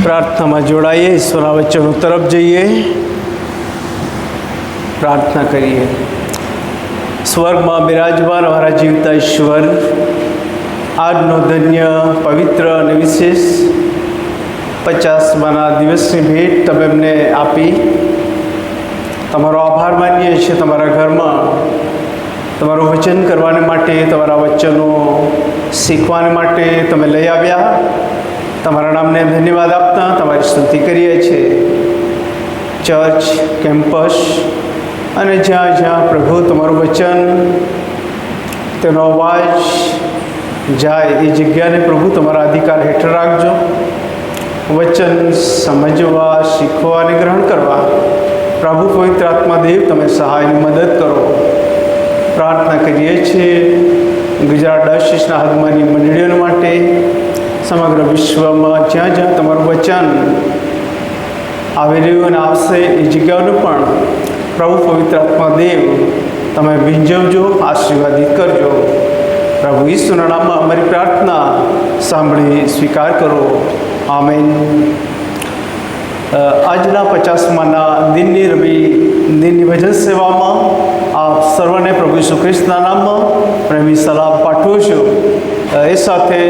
પ્રાર્થનામાં જોડાઈએ, ઈશ્વરના વચનો તરફ જઈએ, પ્રાર્થના કરીએ. સ્વર્ગમાં બિરાજમાન અમારા જીવતા ઈશ્વર, આજનો ધન્ય, પવિત્ર અને વિશેષ 50મા દિવસની ભેટ તમે એમને આપી. તમારો આભાર માનીએ છીએ. તમારા ઘરમાં તમારું વચન કરવાને માટે, તમારા વચનો શીખવાને માટે તમે લઈ આવ્યા. તમારા નામને ધન્યવાદ આપતા તમારી સ્તુતિ કરીએ છીએ. ચર્ચ, કેમ્પસ અને જ્યાં જ્યાં પ્રભુ તમારું વચન, તેનો અવાજ જાય એ જગ્યાને પ્રભુ તમારા અધિકાર હેઠળ રાખજો. વચન સમજવા, શીખવા અને ગ્રહણ કરવા પ્રભુ પવિત્ર આત્મા દેવ તમે સહાયની મદદ કરો. પ્રાર્થના કરીએ છીએ ગુજરાત ડાયોસીસના હાથમાંની મંડળીઓ માટે, સમગ્ર વિશ્વમાં જ્યાં જ્યાં તમારું વચન આવી રહ્યું અને આવશે એ જગ્યાઓને પણ પ્રભુ પવિત્ર આત્મા દેવ તમે ભીંજવજો, આશીર્વાદિત કરજો. પ્રભુ ઈસુના નામમાં અમારી પ્રાર્થના સાંભળી સ્વીકાર કરો. આમેન. આજના 50મા દિનની ભજન સેવામાં આપ સર્વને પ્રભુ ઈસુ ખ્રિસ્તના નામમાં પ્રેમી સલામ પાઠવું છું. એ સાથે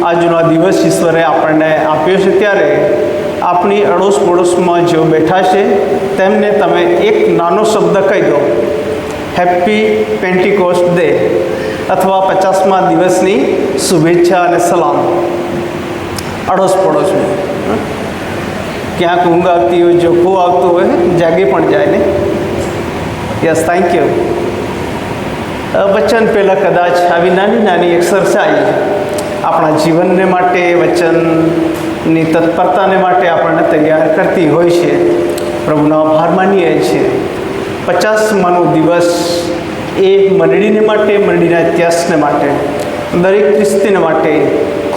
આજનો આ દિવસ ઈશ્વરે આપણને આપ્યો છે, ત્યારે આપણી અડોશ પડોશમાં જેઓ બેઠા છે તેમને તમે એક નાનો શબ્દ કહી દો, હેપી પેન્ટિકોસ્ટ ડે, અથવા 50મા દિવસની શુભેચ્છા અને સલામ. અડોશ પડોશમાં ક્યાંક ઊંઘ આવતી હોય, જોખું આવતું હોય, જાગી પણ જાય ને. Yes, thank you. વચન પહેલાં કદાચ આવી નાની નાની એક્સરસાઇઝ આપણા જીવનને માટે, વચનની તત્પરતાને માટે આપણને તૈયાર કરતી હોય છે. પ્રભુનો આભાર માનીએ છીએ. 50માનો દિવસ એ મંડળીને માટે, મંડળીના ઇતિહાસને માટે, દરેક ખ્રિસ્તીને માટે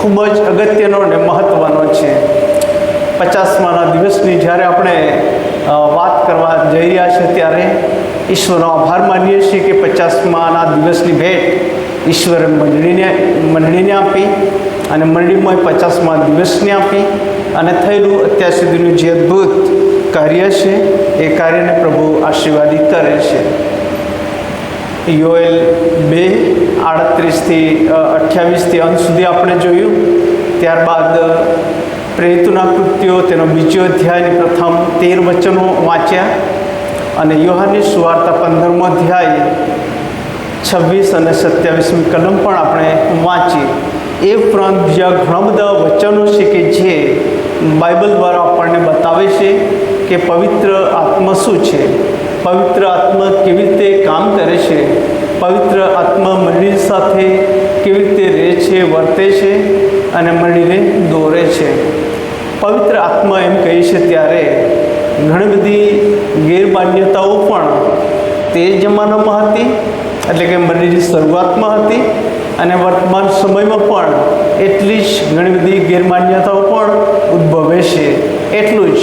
ખૂબ જ અગત્યનો અને મહત્ત્વનો છે. 50માના દિવસની જ્યારે આપણે વાત કરવા જઈ રહ્યા છે ત્યારે ઈશ્વરનો આભાર માનીએ છીએ કે 50માના દિવસની ભેટ ઈશ્વરે મંડળીને આપી, અને મંડળીમાં 50મા દિવસને આપી, અને થયેલું અત્યાર સુધીનું જે અદ્ભુત કાર્ય છે એ કાર્યને પ્રભુ આશીર્વાદિત કરે છે. યોએલ 2:38-28 અંત સુધી આપણે જોયું. ત્યારબાદ પ્રેરિતોના કૃત્યો તેનો 2 અધ્યાયની પ્રથમ 13 વચનો વાંચ્યા, અને યોહાનની સુવાર્તા 15મો અધ્યાય 26 અને 27મી કલમ પણ આપણે વાંચી. એ ઉપરાંત બીજા ઘણા બધા વચનો છે કે જે બાઇબલ દ્વારા આપણને બતાવે છે કે પવિત્ર આત્મા શું છે, પવિત્ર આત્મા કેવી રીતે કામ કરે છે, પવિત્ર આત્મા મંડળી સાથે કેવી રીતે રહે છે, વર્તે છે અને મંડળીને દોરે છે. પવિત્ર આત્મા એમ કહે છે ત્યારે ઘણી બધી ગેરમાન્યતાઓ પણ તે જમાનામાં હતી, એટલે કે મંડળીની શરૂઆતમાં હતી, અને વર્તમાન સમયમાં પણ એટલી જ ઘણી બધી ગેરમાન્યતાઓ પણ ઉદ્ભવે છે. એટલું જ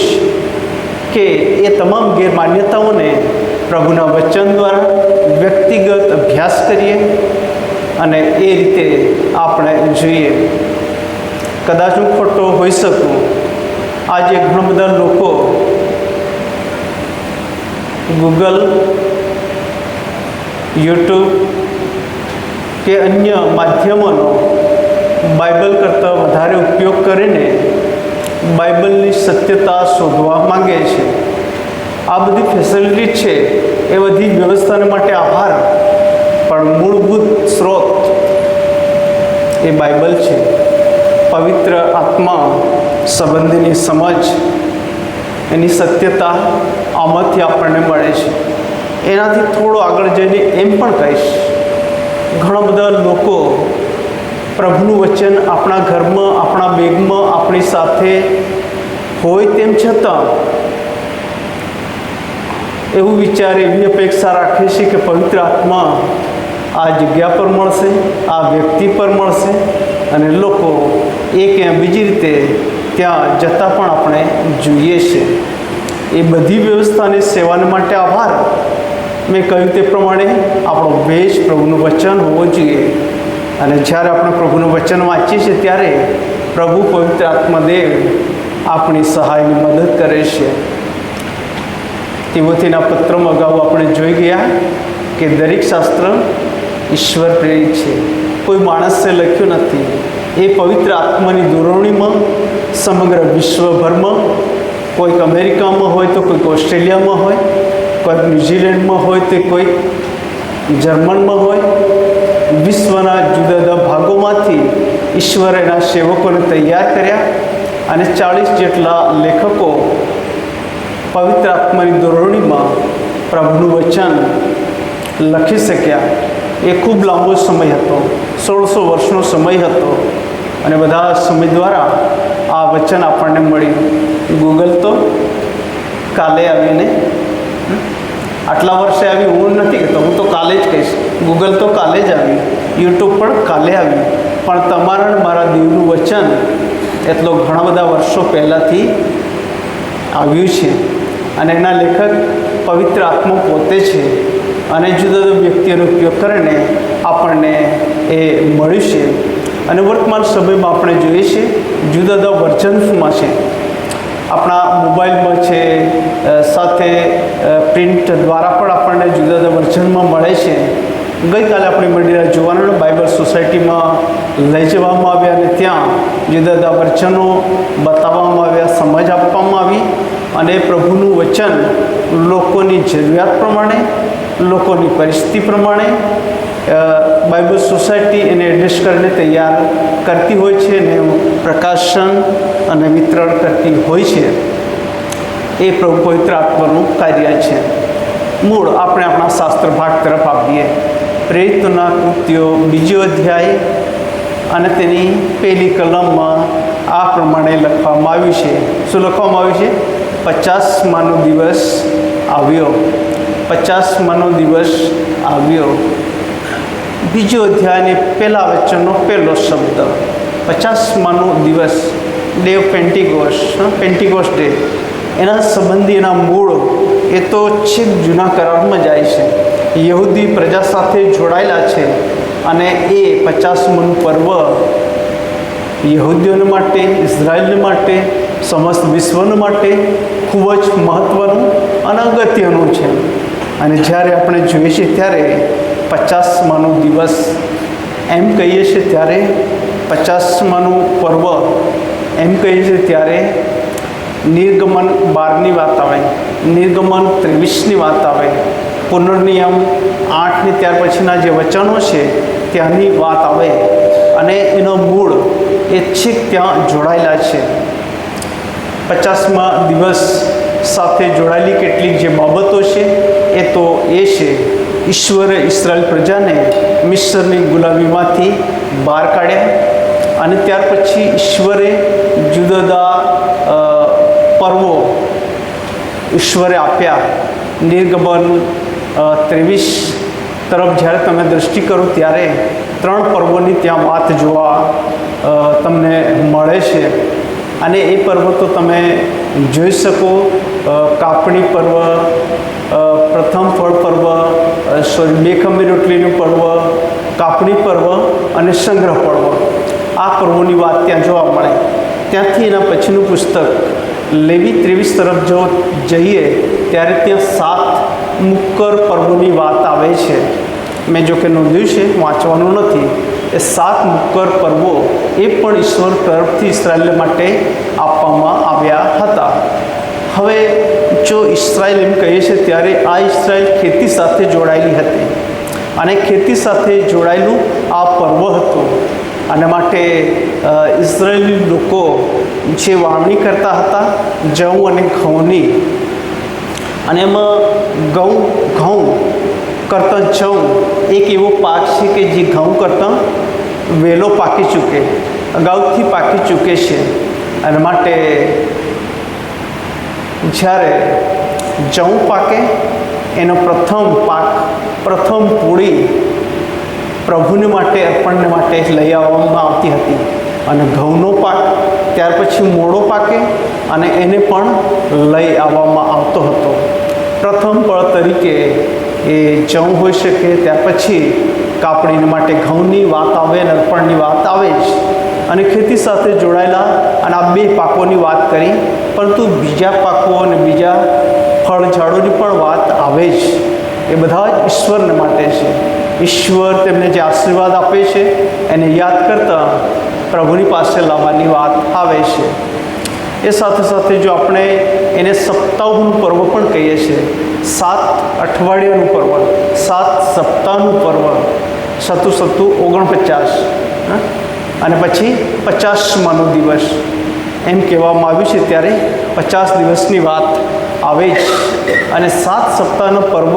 કે એ તમામ ગેરમાન્યતાઓને પ્રભુના વચન દ્વારા વ્યક્તિગત અભ્યાસ કરીએ અને એ રીતે આપણે જોઈએ. કદાચ હું ખોટો હોઈ શકું. આજે ઘણા બધા લોકો ગૂગલ, યુટ્યુબ કે અન્ય માધ્યમોનો બાઇબલ કરતાં વધારે ઉપયોગ કરીને બાઇબલની સત્યતા શોધવા માંગે છે. આ બધી ફેસિલિટી છે, એ બધી વ્યવસ્થાને માટે આભાર, પણ મૂળભૂત સ્ત્રોત એ બાઇબલ છે. પવિત્ર આત્મા સંબંધીની સમજ, એની સત્યતા આમાંથી આપણને મળે છે. એનાથી થોડો આગળ જઈને એમ પણ કહીશ, ઘણા બધા લોકો પ્રભુનું વચન આપણા ઘરમાં, આપણા બેગમાં, આપણી સાથે હોય તેમ છતાં એવું વિચારે, એવી અપેક્ષા રાખે છે કે પવિત્ર આત્મા આ જગ્યા પર મળશે, આ વ્યક્તિ પર મળશે, અને લોકો એક બીજી રીતે ત્યાં જતાં પણ આપણે જોઈએ છે. એ બધી વ્યવસ્થાની સેવાને માટે આભાર, મેં કહ્યું તે પ્રમાણે આપણો વેશ પ્રભુનું વચન હોવો જોઈએ. અને જ્યારે આપણે પ્રભુનું વચન વાંચીએ છીએ ત્યારે પ્રભુ પવિત્ર આત્માદેવ આપણી સહાયની મદદ કરે છે. તિમોથીના પત્રમાં અગાઉ આપણે જોઈ ગયા કે દરેક શાસ્ત્ર ઈશ્વર પ્રેરિત છે, કોઈ માણસે લખ્યું નથી. એ પવિત્ર આત્માની દોરવણીમાં સમગ્ર વિશ્વભરમાં, કોઈક અમેરિકામાં હોય તો કોઈક ઓસ્ટ્રેલિયામાં હોય, કોઈક ન્યૂઝીલેન્ડમાં હોય તો કોઈક જર્મનમાં હોય, વિશ્વના જુદા જુદા ભાગોમાંથી ઈશ્વરે એના સેવકોને તૈયાર કર્યા અને 40 જેટલા લેખકો પવિત્ર આત્માની દોરવણીમાં પ્રભુનું વચન લખી શક્યા. એ ખૂબ લાંબો સમય હતો, 1600 વર્ષનો સમય હતો. અને બધા સમય દ્વારા આ વચન આપણને મળ્યું. ગૂગલ તો કાલે આવીને, આટલા વર્ષે આવી હું નથી કહેતો, હું તો કાલે જ કહીશ. ગૂગલ તો કાલે જ આવી, યુટ્યુબ પણ કાલે આવ્યું, પણ તમારા ને મારા દેવનું વચન એટલો ઘણા બધા વર્ષો પહેલાંથી આવ્યું છે. અને એના લેખક પવિત્ર આત્મા પોતે છે. અને જુદા જુદા વ્યક્તિઓનો ઉપયોગ કરીને આપણને એ મળ્યું છે. અને વર્તમાન સમયમાં આપણે જોઈએ છીએ જુદા જુદા વર્ઝન્સમાં છે, આપણા મોબાઈલમાં છે, સાથે પ્રિન્ટ દ્વારા પણ આપણને જુદા જુદા વર્ઝનમાં મળે છે. ગઈકાલે આપણે મંદિરે જોવાના બાઇબલ સોસાયટીમાં લઈ જવામાં આવ્યા અને ત્યાં જુદા જુદા વર્ઝનો બતાવવામાં આવ્યા, સમજ આપવામાં આવી. અને પ્રભુનું વચન લોકોની જરૂરિયાત પ્રમાણે, લોકોની પરિસ્થિતિ પ્રમાણે બાઇબલ સોસાયટી એને એડ્રેસ કરીને તૈયાર કરતી હોય છે અને પ્રકાશન અને વિતરણ કરતી હોય છે. એ પ્રભુ પવિત્ર આત્માનું કાર્ય છે. મૂળ આપણે આપણા શાસ્ત્ર ભાગ તરફ આપીએ. પ્રેરિતોના કૃત્યો 2 અધ્યાય અને તેની પહેલી કલમમાં આ પ્રમાણે લખવામાં આવ્યું છે. શું લખવામાં આવ્યું છે? 50માનો દિવસ આવ્યો. 50માનો દિવસ આવ્યો. 2 અધ્યાયની પહેલા વચનનો પહેલો શબ્દ 50માનો દિવસ, ડે ઓફ પેન્ટિકોસ્ટ ડે. એના સંબંધી એના મૂળ એ તો છેક જૂના કરારમાં જાય છે. યહૂદી પ્રજા સાથે જોડાયેલા છે અને એ 50માનું પર્વ યહૂદીઓને માટે, ઇઝરાયલને માટે, સમસ્ત વિશ્વને માટે ખૂબ જ મહત્ત્વનું અને અગત્યનું છે. અને જ્યારે આપણે જોઈએ છીએ ત્યારે 50માનો દિવસ એમ કહીએ છીએ ત્યારે, 50માનું પર્વ એમ કહીએ છીએ ત્યારે નિર્ગમન 12ની વાત આવે, નિર્ગમન 23ની વાત આવે, પુનર્નિયમ 8 ને ત્યાર પછીના જે વચનો છે ત્યાંની વાત આવે. અને એનો મૂળ એ છેક ત્યાં જોડાયેલા છે. 50મા દિવસ સાથે જોડાયેલી કેટલીક જે બાબતો છે એ તો એ છે, ઈશ્વરે ઇસરાયેલ પ્રજાને મિસ્રની ગુલામીમાંથી બહાર કાઢ્યા અને ત્યાર પછી ઈશ્વરે જુદા જુદા પર્વો ઈશ્વરે આપ્યા. નિર્ગમન 23 તરફ જ્યારે તમે દૃષ્ટિ કરો ત્યારે 3 પર્વોની ત્યાં વાત જોવા તમને મળે છે. અને એ પર્વ તો તમે જોઈ શકો, કાપણી પર્વ, પ્રથમ ફળ પર્વ, બેખમી રોટલીનું પર્વ, કાપણી પર્વ અને સંગ્રહ પર્વ. આ પર્વોની વાત ત્યાં જોવા મળે. ત્યાંથી એના પછીનું પુસ્તક લેવી 23 તરફ જો જઈએ ત્યારે ત્યાં 7 મુક્કર પર્વોની વાત આવે છે. મેં જો કે નોંધ્યું છે, વાંચવાનું નથી. એ 7 મુક્કર પર્વો એ પણ ઈશ્વર તરફથી ઇસરાયેલ માટે આપવામાં આવ્યા હતા. હવે જો ઇસરાયેલ એમ કહીએ છીએ ત્યારે આ ઇસરાયેલ ખેતી સાથે જોડાયેલી હતી અને ખેતી સાથે જોડાયેલું આ પર્વ હતું. અને માટે ઇઝરાયેલી લોકો જે વાવણી કરતા હતા જવ અને ઘઉંની, અને એમાં ઘઉં કરતાં જવ એક એવો પાક છે કે જે ઘઉં કરતાં વહેલો પાકી ચૂકે, અગાઉથી પાકી ચૂકે છે. અને માટે જ્યારે જવ પાકે એનો પ્રથમ પાક, પ્રથમ પૂળી પ્રભુને માટે, અર્પણને માટે લઈ આવવામાં આવતી હતી. અને ઘઉંનો પાક ત્યાર પછી મોડો પાકે અને એને પણ લઈ આવવામાં આવતો હતો. પ્રથમ ફળ તરીકે એ જવ હોઈ શકે, ત્યાર પછી કાપણી માટે ઘઉંની વાત આવે અને અર્પણની વાત આવે જ, અને ખેતી સાથે જોડાયેલા અને આ બે પાકોની વાત કરી, પરંતુ બીજા પાકો અને બીજા ફળ ઝાડોની પણ વાત આવે જ. એ બધા જ ઈશ્વરને માટે છે. ઈશ્વર તેમને જે આશીર્વાદ આપે છે એને યાદ કરતાં પ્રભુની પાસે લાવવાની વાત આવે છે. એ સાથે સાથે જો આપણે એને સપ્તાહનું પર્વ પણ કહીએ છીએ, 7 અઠવાડિયાનું પર્વ, 7 સપ્તાહનું પર્વ, 7 7 49, અને પછી 50માનો દિવસ એમ કહેવામાં આવ્યું છે. ત્યારે 50 દિવસની વાત આવે જ. અને 7 સપ્તાહનો પર્વ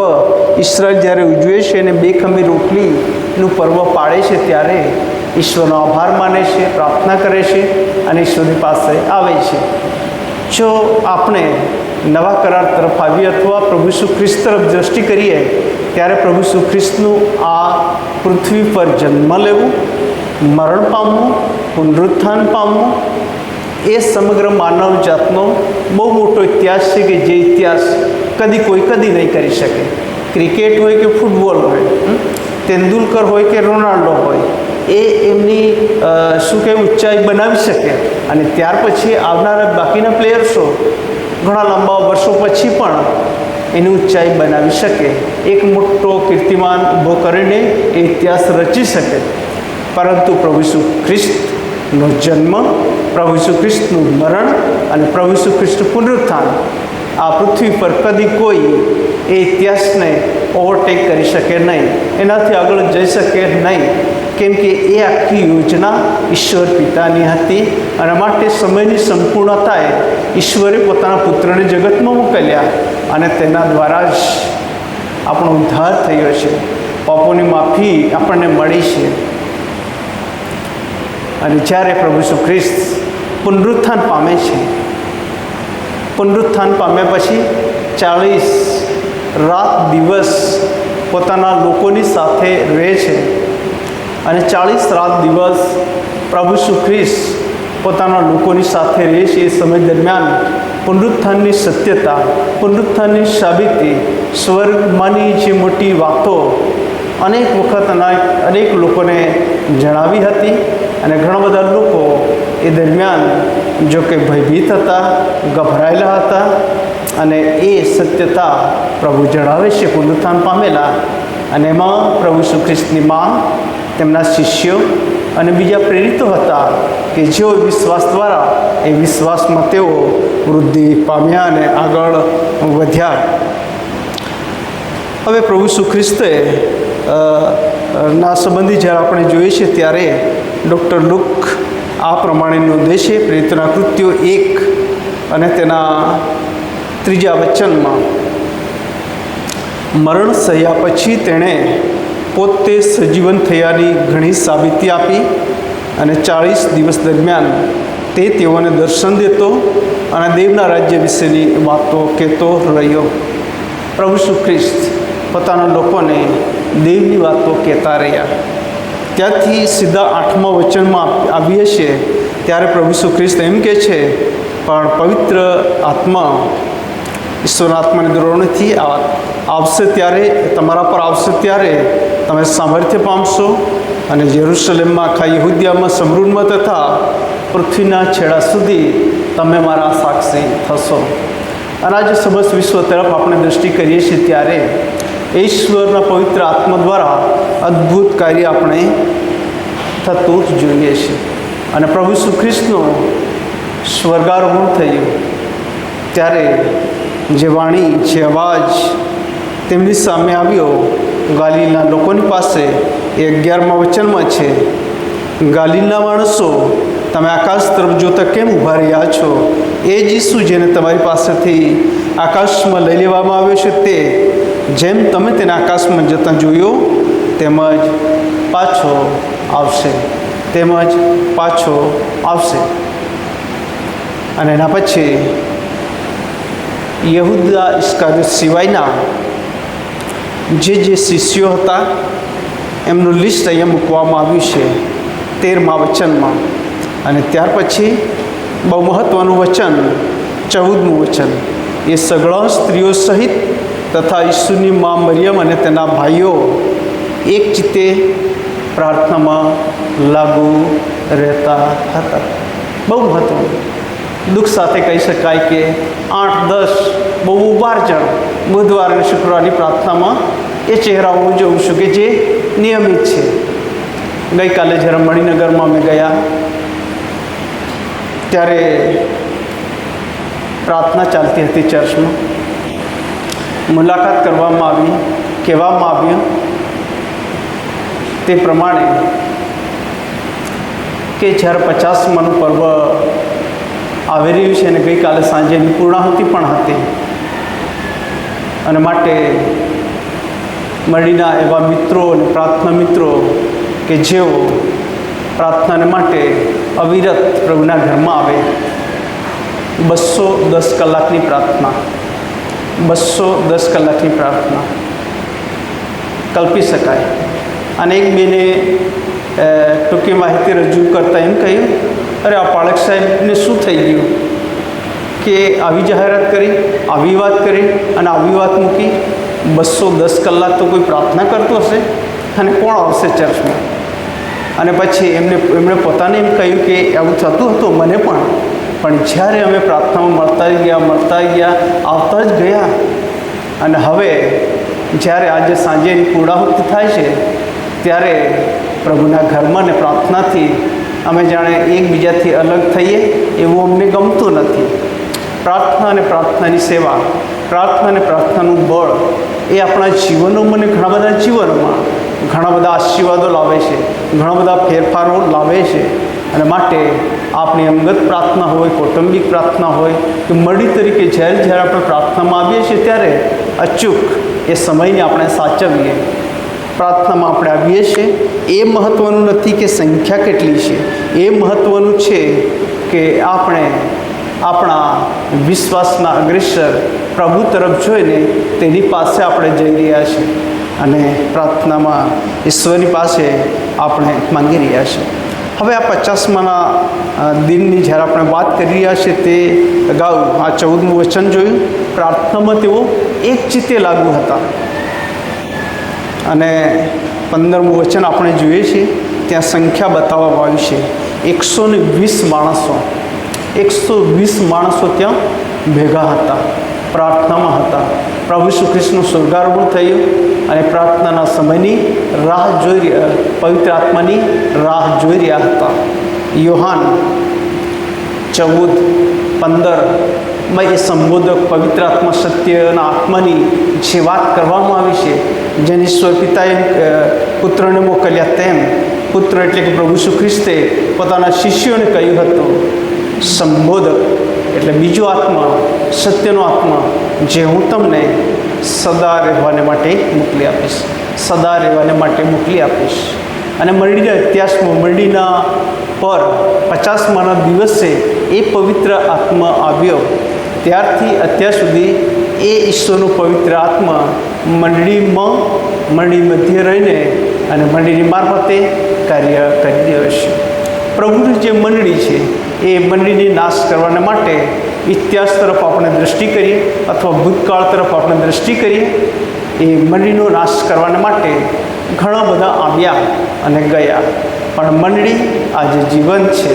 ઈસરાયલ જ્યારે ઉજવે છે અને 2 ખમી રોટલીનું પર્વ પાડે છે, ત્યારે ઈશ્વરનો આભાર માને છે, પ્રાર્થના કરે છે અને ઈશ્વરની પાસે આવે છે. જો આપણે નવા કરાર તરફ આવીએ અથવા પ્રભુ ઈસુ ખ્રિસ્ત તરફ દૃષ્ટિ કરીએ, ત્યારે પ્રભુ ઈસુ ખ્રિસ્તનું આ પૃથ્વી પર જન્મ લેવું, મરણ પામવું, પુનરુત્થાન પામવું, એ સમગ્ર માનવ જાતનો બહુ મોટો ઇતિહાસ છે કે જે ઇતિહાસ કોઈ કદી નહીં કરી શકે. ક્રિકેટ હોય કે ફૂટબોલ હોય, તેંડુલકર હોય કે રોનાલ્ડો હોય, એ એમની ઊંચાઈ બનાવી શકે, અને ત્યાર પછી આવનારા બાકીના પ્લેયર્સો ઘણા લાંબા વર્ષો પછી પણ એની ઊંચાઈ બનાવી શકે, એક મોટો કીર્તિમાન ઊભો કરીને એ ઇતિહાસ રચી શકે. પરંતુ પ્રભુ ઈસુ ખ્રિસ્તનો જન્મ, પ્રભુ ઈસુ ખ્રિસ્તનું મરણ અને પ્રભુ ઈસુ ખ્રિસ્તનું પુનરુત્થાન આ પૃથ્વી પર કદી કોઈ એ ઇતિહાસને ઓવરટેક કરી શકે નહીં, એનાથી આગળ જઈ શકે નહીં, કેમ કે એ આખી યોજના ઈશ્વર પિતાની હતી. અને માટે સમયની સંપૂર્ણતાએ ઈશ્વરે પોતાના પુત્રને જગતમાં મોકલ્યા અને તેના દ્વારા જ આપણો ઉદ્ધાર થયો છે, પાપોની માફી આપણને મળી છે. અને જ્યારે પ્રભુ ઈસુ ખ્રિસ્ત પુનરુત્થાન પામે છે, પુનરુત્થાન પામ્યા પછી 40 રાત દિવસ પોતાના લોકોની સાથે રહે છે, અને 40 રાત દિવસ પ્રભુ ઈસુ ખ્રિસ્ત પોતાના લોકોની સાથે રહે છે. એ સમય દરમિયાન પુનરુત્થાનની સત્યતા, પુનરુત્થાનની સાબિતી, સ્વર્ગમાંની જે મોટી વાતો અનેક વખત અનેક લોકોને જણાવી હતી. અને ઘણા બધા લોકો એ દરમિયાન જો કે ભયભીત હતા, ગભરાયેલા હતા, અને એ સત્યતા પ્રભુ જણાવે છે પુનરુત્થાન પામેલા. અને એમાં પ્રભુ ઈસુ ખ્રિસ્તની માં, તેમના શિષ્યો અને બીજા પ્રેરિતો હતા કે જેઓ વિશ્વાસ દ્વારા એ વિશ્વાસમાં તેઓ વૃદ્ધિ પામ્યા અને આગળ વધ્યા. હવે પ્રભુ ઈસુ ખ્રિસ્તે ના સંબંધી જ્યારે આપણે જોઈએ છીએ, ત્યારે ડૉક્ટર લુક આ પ્રમાણે નોંધે છે, પ્રેરિતોના કૃત્યો 1 અને તેના 3 વચનમાં, મરણ સહ્યા પછી તેણે પોતે સજીવન થયાની ઘણી સાબિતી આપી, અને 40 દિવસ દરમિયાન તે તેઓને દર્શન દેતો અને દેવના રાજ્ય વિશેની વાતો કહેતો રહ્યો. પ્રભુ ઈસુ ખ્રિસ્ત પોતાના લોકોને દેવની વાતો કહેતા રહ્યા. ત્યાંથી સીધા 8મા વચનમાં આવીએ છીએ, ત્યારે પ્રભુ ઈસુ ખ્રિસ્ત એમ કહે છે, પણ પવિત્ર આત્મા, ઈશ્વરના આત્માની દ્રોણથી આવશે ત્યારે, તમારા પર આવશે ત્યારે તમે સામર્થ્ય પામશો, અને જેરુસલેમમાં, આખા યહૂદિયામાં, સમરૂનમાં તથા પૃથ્વીના છેડા સુધી તમે મારા સાક્ષી થશો. અને આજે સમસ્ત વિશ્વ તરફ આપણે દૃષ્ટિ કરીએ છીએ, ત્યારે ઈશ્વરના પવિત્ર આત્મા દ્વારા અદ્ભુત કાર્ય આપણે થતું જ જોઈએ છીએ. અને પ્રભુ ઈસુ ખ્રિસ્તનું સ્વર્ગારોહણ થયું ત્યારે જે વાણી, જે અવાજ તેમની સામે આવ્યો ગાલિલના લોકોની પાસે, એ 11મા વચનમાં છે, ગાલિલના માણસો, તમે આકાશ તરફ જોતા કેમ ઊભા રહ્યા છો? એ જ ઈસુ જેને તમારી પાસેથી આકાશમાં લઈ લેવામાં આવ્યો છે, તે જેમ તમે તેને આકાશમાં જતાં જોયો તેમજ પાછો આવશે, તેમજ પાછો આવશે. અને એના પછી યહૂદા ઇસ્કારિયોત સિવાયના જે શિષ્યો હતા એમનું લિસ્ટ અહીંયા મૂકવામાં આવ્યું છે 13મા વચનમાં. અને ત્યાર પછી બહુ મહત્ત્વનું વચન 14મું વચન, એ સગળા સ્ત્રીઓ સહિત તથા ઈસુની મા મરિયમ અને તેના ભાઈઓ એક ચિત્તે પ્રાર્થનામાં લાગુ રહેતા હતા. બહુ મહત્વનું. દુઃખ સાથે કહી શકાય કે 8-10 બહુ 12 જણ બુધવાર અને શુક્રવારની પ્રાર્થનામાં એ ચહેરાઓ હું જોઉં છું કે જે નિયમિત છે. ગઈકાલે જ્યારે મણિનગરમાં અમે ગયા ત્યારે પ્રાર્થના ચાલતી હતી ચર્ચમાં. મુલાકાત કરવામાં આવી, કહેવામાં આવ્યું તે પ્રમાણે કે જ્યારે 50માનું પર્વ આવી રહ્યું છે અને ગઈકાલે સાંજેની પૂર્ણાહુતિ પણ હતી અને માટે મળીના એવા મિત્રો અને પ્રાર્થના મિત્રો કે જેઓ પ્રાર્થનાને માટે અવિરત પ્રભુના ઘરમાં આવે. 210 કલાકની પ્રાર્થના, 210 કલાકની પ્રાર્થના કલ્પી શકાય. અને એક બેને ટૂંકી માહિતી રજૂ કરતાં એમ કહ્યું, અરે આ પાળક સાહેબને શું થઈ ગયું કે આવી જાહેરાત કરી, આવી વાત કરી અને આવી વાત મૂકી. 210 કલાક તો કોઈ પ્રાર્થના કરતો હશે અને કોણ આવશે ચર્ચમાં? અને પછી એમણે પોતાને એમ કહ્યું કે આવું થતું હતું મને પણ જ્યારે અમે પ્રાર્થનામાં મળતા ગયા આવતા જ ગયા. અને હવે જ્યારે આજે સાંજેની પૂર્ણાહુતિ થાય છે ત્યારે પ્રભુના ઘરમાં ને પ્રાર્થનાથી અમે જાણે એકબીજાથી અલગ થઈએ એવું અમને ગમતું નથી. પ્રાર્થના અને પ્રાર્થનાની સેવા, પ્રાર્થના અને પ્રાર્થનાનું બળ એ આપણા જીવનોમાં અને ઘણા બધા જીવનોમાં ઘણા બધા આશીર્વાદો લાવે છે, ઘણા બધા ફેરફારો લાવે છે. અને માટે આપણી અંગત પ્રાર્થના હોય, કૌટુંબિક પ્રાર્થના હોય કે મળી તરીકે જ્યારે આપણે પ્રાર્થનામાં આવીએ છીએ ત્યારે અચૂક એ સમયને આપણે સાચવીએ. પ્રાર્થનામાં આપણે આવીએ છીએ એ મહત્ત્વનું નથી કે સંખ્યા કેટલી છે, એ મહત્ત્વનું છે કે આપણે આપણા વિશ્વાસના અગ્રેસર પ્રભુ તરફ જોઈને તેની પાસે આપણે જઈ રહ્યા છીએ અને પ્રાર્થનામાં ઈશ્વરની પાસે આપણે માંગી રહ્યા છીએ. હવે આ 50માના દિનની જ્યારે આપણે વાત કરી રહ્યા છીએ તે અગાઉ આ 14મું વચન જોયું. પ્રાર્થનામાં તેઓ એક ચિત્તે લાગુ હતા. અને 15મું વચન આપણે જોઈએ છીએ ત્યાં સંખ્યા બતાવવામાં આવી છે. 120 માણસો, 120 માણસો ત્યાં ભેગા હતા, પ્રાર્થનામાં હતા. પ્રભુ શ્રી કૃષ્ણનું સ્વર્ગારોહણ થયું અને પ્રાર્થનાના સમયની રાહ જોઈ પવિત્ર આત્માની રાહ જોઈ રહ્યા હતા. યોહાન 14:15 એ સંબોધક પવિત્ર આત્મા સત્યના આત્માની જે વાત કરવામાં આવી છે, જેને ઈશ્વર પિતાએ પુત્રને મોકલ્યા તેમ પુત્ર એટલે કે પ્રભુ શ્રી ખ્રિસ્તે પોતાના શિષ્યોને કહ્યું હતું. સંબોધક એટલે બીજો આત્મા, સત્યનો આત્મા, જે હું તમને સદા રહેવાને માટે મોકલી આપીશ, સદા રહેવાને માટે મોકલી આપીશ. અને મંડળીના ઇતિહાસમાં મંડળીના પર 50માના દિવસે એ પવિત્ર આત્મા આવ્યો. ત્યારથી અત્યાર સુધી એ ઈશ્વરનો પવિત્ર આત્મા મંડળી મધ્ય રહીને અને મંડળીની મારફતે કાર્ય કરી રહ્યો છે. પ્રભુની જે મંડળી છે એ મંડળીને નાશ કરવાને માટે ઇતિહાસ તરફ આપણે દૃષ્ટિ કરીએ અથવા ભૂતકાળ તરફ આપણે દૃષ્ટિ કરીએ, એ મંડળીનો નાશ કરવાને માટે ઘણા બધા આવ્યા અને ગયા. પણ મંડળી આજે જીવંત છે,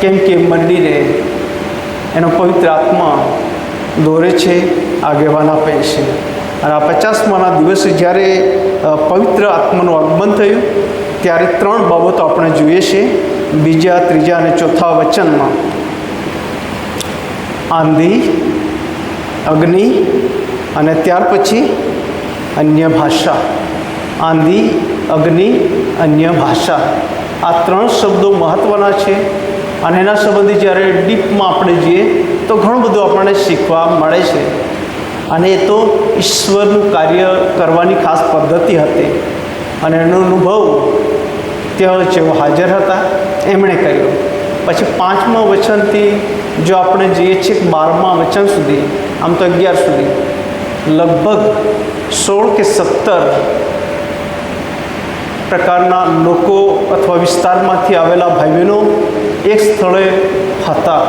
કેમ કે મંડળીને એનો પવિત્ર આત્મા દોરે છે, આગેવાન આપે છે. અને આ 50માના દિવસે જ્યારે પવિત્ર આત્માનું આગમન થયું ત્યારે 3 બાબતો આપણે જોઈએ છીએ 2, 3 અને 4 વચનમાં. આંધી, અગ્નિ અને ત્યાર પછી અન્ય ભાષા. આંધી, અગ્નિ, અન્ય ભાષા, આ 3 શબ્દો મહત્ત્વના છે. અને એના સંબંધી જ્યારે ડીપમાં આપણે જઈએ તો ઘણું બધું આપણને શીખવા મળે છે. અને એ તો ઈશ્વરનું કાર્ય કરવાની ખાસ પદ્ધતિ હતી અને એનો અનુભવ ત્યાં જેઓ હાજર હતા એમણે કર્યો. પછી 5મા વચનથી જો આપણે જઈએ છીએ 12મા વચન સુધી, આમ તો 11 સુધી, લગભગ 16 કે 17 પ્રકારના લોકો અથવા વિસ્તારમાંથી આવેલા ભાઈ બહેનો એક સ્થળે હતા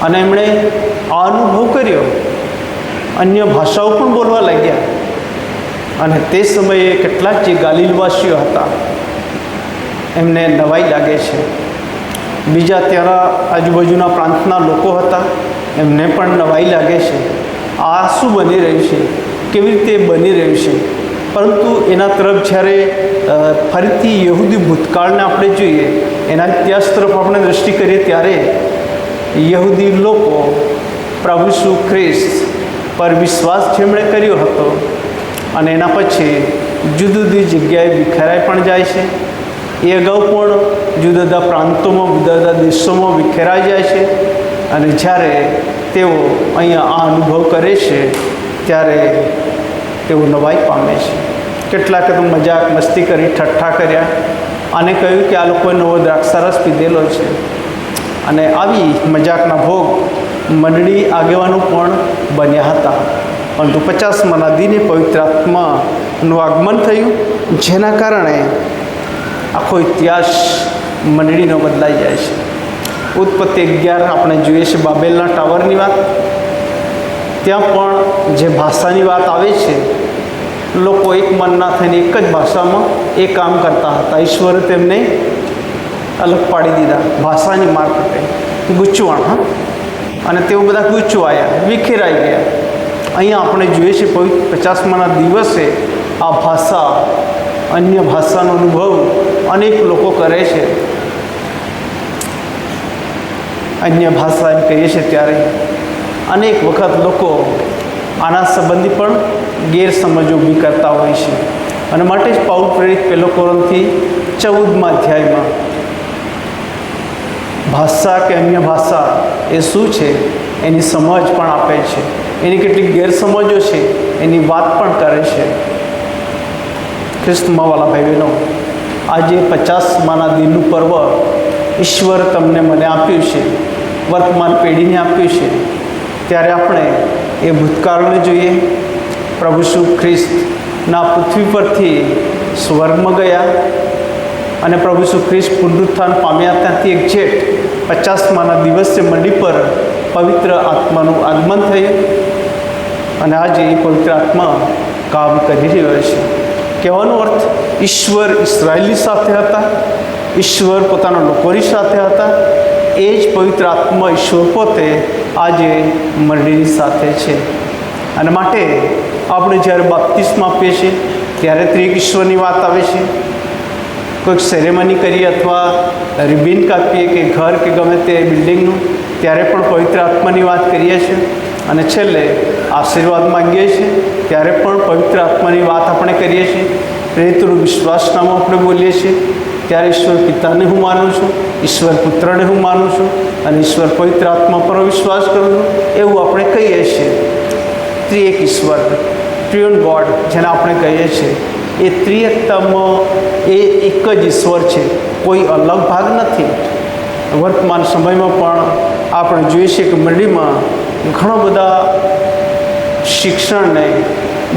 અને એમણે આ અનુભવ કર્યો. અન્ય ભાષાઓ પણ બોલવા લાગ્યા. અને તે સમયે કેટલાક જે ગાલિલવાસીઓ હતા એમને નવાઈ લાગે છે. બીજા ત્યાં આજુબાજુના પ્રાંતના લોકો હતા, એમને પણ નવાઈ લાગે છે. આ શું બની રહ્યું છે, કેવી રીતે બની રહ્યું છે? પરંતુ એના તરફ જ્યારે ફરીથી યહૂદી ભૂતકાળને આપણે જોઈએ, એના ઇતિહાસ તરફ આપણે દૃષ્ટિ કરીએ, ત્યારે યહૂદી લોકો પ્રભુ ઈસુ ખ્રિસ્ત પર વિશ્વાસ જેમણે કર્યો હતો અને એના પછી જુદી જુદી જગ્યાએ વિખેરાઈ પણ જાય છે. એ અગાઉ પણ જુદા જુદા પ્રાંતોમાં, જુદા જુદા દેશોમાં વિખેરાઈ જાય છે. અને જ્યારે તેઓ અહીંયા આ અનુભવ કરે છે ત્યારે તેઓ નવાઈ પામે છે. કેટલાકે તો મજાક મસ્તી કરી, ઠઠ્ઠા કર્યા અને કહ્યું કે આ લોકોએ નવો દ્રાક્ષારસ પીધેલો છે. અને આવી મજાકના ભોગ મંડળી આગેવાનો પણ બન્યા હતા. પરંતુ 50માના દિને પવિત્ર આત્માનું આગમન થયું, જેના કારણે આખો ઇતિહાસ મંડળીનો બદલાઈ જાય છે. ઉત્પત્તિ 11 આપણે જોઈએ છીએ બાબેલના ટાવરની વાત. ત્યાં પણ જે ભાષાની વાત આવે છે, લોકો એક મનના થઈને એક જ ભાષામાં એ કામ કરતા હતા. ઈશ્વરે તેમને અલગ પાડી દીધા ભાષાની મારફતે, ગૂંચવણ. અને તેઓ બધા ગૂંચવાયા, વિખેરાઈ ગયા. અહીંયા આપણે જોઈએ છીએ 50માના દિવસે આ ભાષા, અન્ય ભાષાનો અનુભવ અનેક લોકો કરે છે. અન્ય ભાષા એમ કહીએ છીએ ત્યારે અનેક વખત લોકો આના સંબંધી પણ ગેરસમજો ઊભી કરતા હોય છે. અને માટે જ પાઉલ પ્રેરિત 1 કોરિન્થી 14મા અધ્યાયમાં ભાષા કે અન્ય ભાષા એ શું છે એની સમજ પણ આપે છે. એની કેટલીક ગેરસમજો છે એની વાત પણ કરે છે. ખ્રિસ્તમાં વાલા ભાઈ બહેનો, આજે 50માના દિનનું પર્વ ઈશ્વર તમને મને આપ્યું છે, વર્તમાન પેઢીને આપ્યું છે. ત્યારે આપણે એ ભૂતકાળને જોઈએ. પ્રભુ ઈસુ ખ્રિસ્તના પૃથ્વી પરથી સ્વર્ગમાં ગયા અને પ્રભુ ઈસુ ખ્રિસ્ત પુનરુત્થાન પામ્યા. ત્યાંથી એક જેઠ 50માના દિવસે મંડી પર પવિત્ર આત્માનું આગમન થયું અને આજે એ પવિત્ર આત્મા કામ કરી રહ્યો છે. કહેવાનો અર્થ, ઈશ્વર ઇસરાયેલી સાથે હતા, ઈશ્વર પોતાના લોકોની સાથે હતા. એ જ પવિત્ર આત્મા ઈશ્વર પોતે આજે મંડળીની સાથે છે. અને માટે આપણે જ્યારે બાપ્તિસ્મા આપીએ છીએ ત્યારે ત્રિએક ઈશ્વરની વાત આવે છે. કોઈક સેરેમની કરીએ અથવા રિબિન કાપીએ કે ઘર કે ગમે તે બિલ્ડિંગનું, ત્યારે પણ પવિત્ર આત્માની વાત કરીએ છીએ. અને છેલ્લે આશીર્વાદ માંગીએ છીએ ત્યારે પણ પવિત્ર આત્માની વાત આપણે કરીએ છીએ. પ્રેરિતોનું વિશ્વાસનામું આપણે બોલીએ છીએ ત્યારે ઈશ્વર પિતાને હું માનું છું, ઈશ્વર પુત્રને હું માનું છું અને ઈશ્વર પવિત્ર આત્મા પર વિશ્વાસ કરું છું, એવું આપણે કહીએ છીએ. ત્રિએક ઈશ્વર, ટ્રિયુન ગોડ જેને આપણે કહીએ છીએ, એ ત્રિએકતામાં એ એક જ ઈશ્વર છે, કોઈ અલગ ભાગ નથી. વર્તમાન સમયમાં પણ આપણે જોઈએ છીએ કે મંડળીમાં ઘણા બધા શિક્ષણને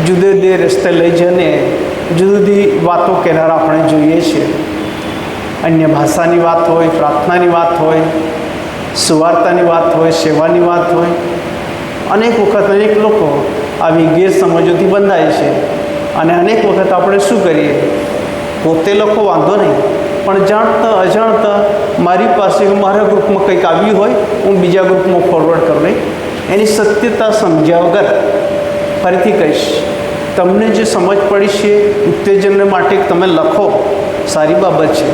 જુદે જુદે રસ્તે લઈ જઈને જુદી જુદી વાતો કહેનારા આપણે જોઈએ છીએ. અન્ય ભાષાની વાત હોય, પ્રાર્થનાની વાત હોય, સુવાર્તાની વાત હોય, સેવાની વાત હોય, અનેક વખત અનેક લોકો આવી ગેરસમજોથી બંધાય છે. અને અનેક વખત આપણે શું કરીએ, પોતે લોકો વાંધો નહીં, પણ જાણતા અજાણતા મારી પાસે મારા ગ્રુપમાં કંઈક આવ્યું હોય, હું બીજા ગ્રુપમાં ફોરવર્ડ કરું નહીં. એની સત્યતા સમજ્યા વગર ફરીથી કહીશ, તમને જે સમજ પડી છે ઉત્તેજનને માટે તમે લખો, સારી બાબત છે,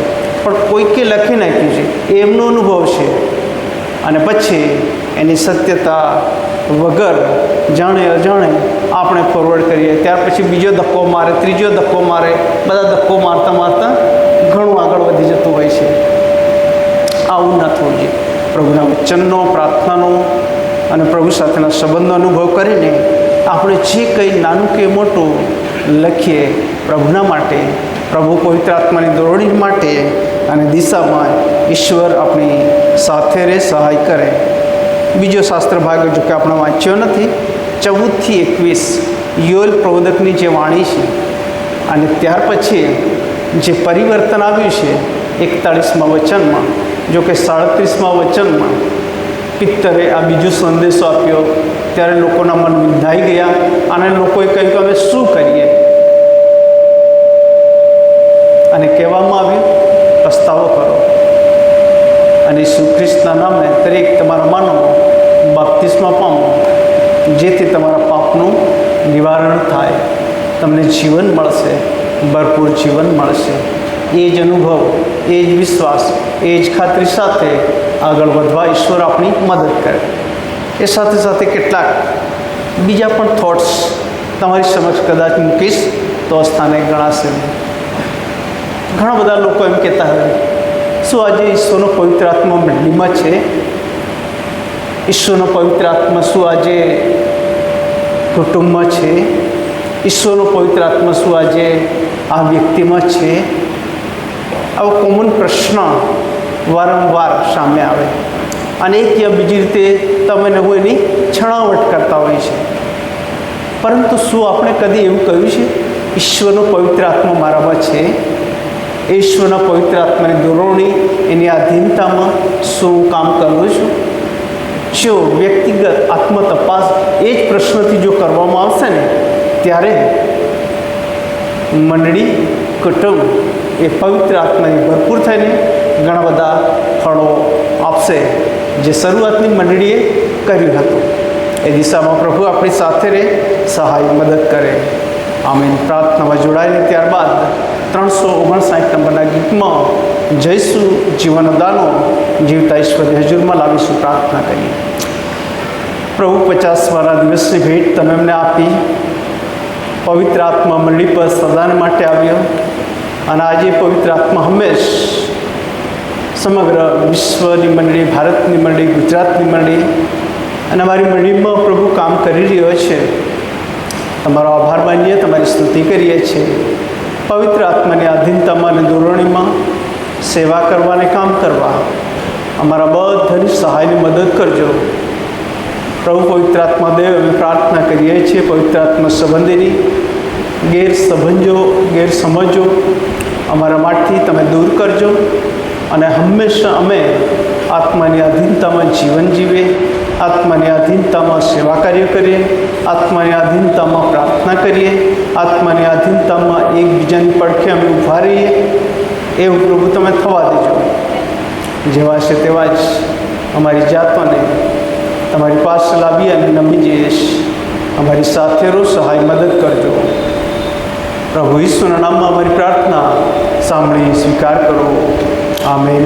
પણ કોઈકે લખી નાખ્યું છે એ એમનો અનુભવ છે. અને પછી એની સત્યતા વગર જાણે અજાણે આપણે ફોરવર્ડ કરીએ, ત્યાર પછી બીજો ધક્કો મારે, ત્રીજો ધક્કો મારે, બધા ધક્કો મારતા મારતા ઘણું આગળ વધી જતું હોય છે. આવું ન થવું જોઈએ. પ્રભુના વચનનો, પ્રાર્થનાનો અને પ્રભુ સાથેના સંબંધનો અનુભવ કરીને આપણે જે કંઈ નાનું કે મોટું લખીએ પ્રભુના માટે, પ્રભુ પવિત્ર આત્માની દોરડી માટે અને દિશામાં ઈશ્વર આપણી સાથે રહે, સહાય કરે. બીજો શાસ્ત્ર ભાગ જો કે આપણે વાંચ્યો નથી, 14થી 21 યોએલ પ્રબોધકની જે વાણી છે. અને ત્યાર પછી જે પરિવર્તન આવ્યું છે 41મા વચનમાં, જો કે 37મા વચનમાં પિત્તરે આ બીજો સંદેશો આપ્યો ત્યારે લોકોના મન વિંધાઈ ગયા અને લોકોએ કહ્યું કે અમે શું કરીએ, અને કહેવામાં આવ્યું પસ્તાવો કરો અને ઈસુ ખ્રિસ્તના નામે દરેક તમારા માનવો, બાપ્તિસ્મા પામો, જેથી તમારા પાપનું નિવારણ થાય, તમને જીવન મળશે, ભરપૂર જીવન મળશે. એ જ અનુભવ, એ જ વિશ્વાસ, એ જ ખાતરી સાથે આગળ વધવા ઈશ્વર આપણી મદદ કરે. એ સાથે સાથે કેટલાક બીજા પણ થોટ્સ તમારી સમક્ષ કદાચ મૂકીશ તો સ્થાને ગણાશે. ઘણા બધા લોકો એમ કહેતા હોય, શું આજે ઈશ્વરનો પવિત્ર આત્મા મંડળીમાં છે? ઈશ્વરનો પવિત્ર આત્મા શું આજે કુટુંબમાં છે? ઈશ્વરનો પવિત્ર આત્મા શું આજે આ વ્યક્તિમાં છે? આવો કોમન પ્રશ્ન વારંવાર સામે આવે અને એક યા બીજી રીતે તમે ને હું એની છણાવટ કરતા હોઈએ છીએ. પરંતુ શું આપણે કદી એવું કહ્યું છે ઈશ્વરનો પવિત્ર આત્મા મારામાં છે? ઈશ્વરના પવિત્ર આત્માની દોરવણી, એની આધીનતામાં શું હું કામ કરું છું? જો વ્યક્તિગત આત્મતપાસ એ જ પ્રશ્નથી જો કરવામાં આવશે ને, ત્યારે મંડળી, કુટુંબ એ પવિત્ર આત્માની ભરપૂર થઈને ઘણા બધા ફળો આપશે, જે શરૂઆતની મંડળીએ કર્યું હતું. એ દિશામાં પ્રભુ આપણી સાથે રહે, સહાય મદદ કરે. આમીન. પ્રાર્થનામાં જોડાઈને ત્યારબાદ 359 નંબરના ગીતમાં જઈશું જીવન દાનો જીવતા ઈશ્વરની હજુરમાં લાવીશું. પ્રાર્થના કરીએ. પ્રભુ 50મા દિવસની ભેટ તમે એમને આપી, પવિત્ર આત્મા મંડળી પર સદાન માટે આવ્યો અને આજે પવિત્ર આત્મા હંમેશ સમગ્ર વિશ્વની મંડળી, ભારતની મંડળી, ગુજરાતની મંડળી અને અમારી મંડળીમાં પ્રભુ કામ કરી રહ્યો છે. તમારો આભાર માનીએ, તમારી સ્તુતિ કરીએ છીએ. પવિત્ર આત્માની આધીનતામાં અને દોરવણીમાં સેવા કરવાને કામ કરવા અમારા બધાની સહાયની મદદ કરજો. પ્રભુ પવિત્ર આત્મા દેવ, અમે પ્રાર્થના કરીએ છીએ પવિત્ર આત્મા સંબંધીની ગેરસમજો અમારા માટેથી તમે દૂર કરજો અને હંમેશા અમે આત્માની આધીનતામાં જીવન જીવીએ, આત્માની આધીનતામાં સેવા કાર્ય કરીએ, આત્માની આધીનતામાં પ્રાર્થના કરીએ, આત્માની આધીનતામાં એકબીજાની પડખે અમે ઊભા રહીએ. એવું પ્રભુ તમે થવા દેજો. જેવા છે તેવા જ અમારી જાતોને તમારી પાસે લાવી અને નમી જઈએ. અમારી સાથે રહો, સહાય મદદ કરજો. પ્રભુ ઈશ્વરના નામમાં અમારી પ્રાર્થના સાંભળી સ્વીકાર કરો. આમેન.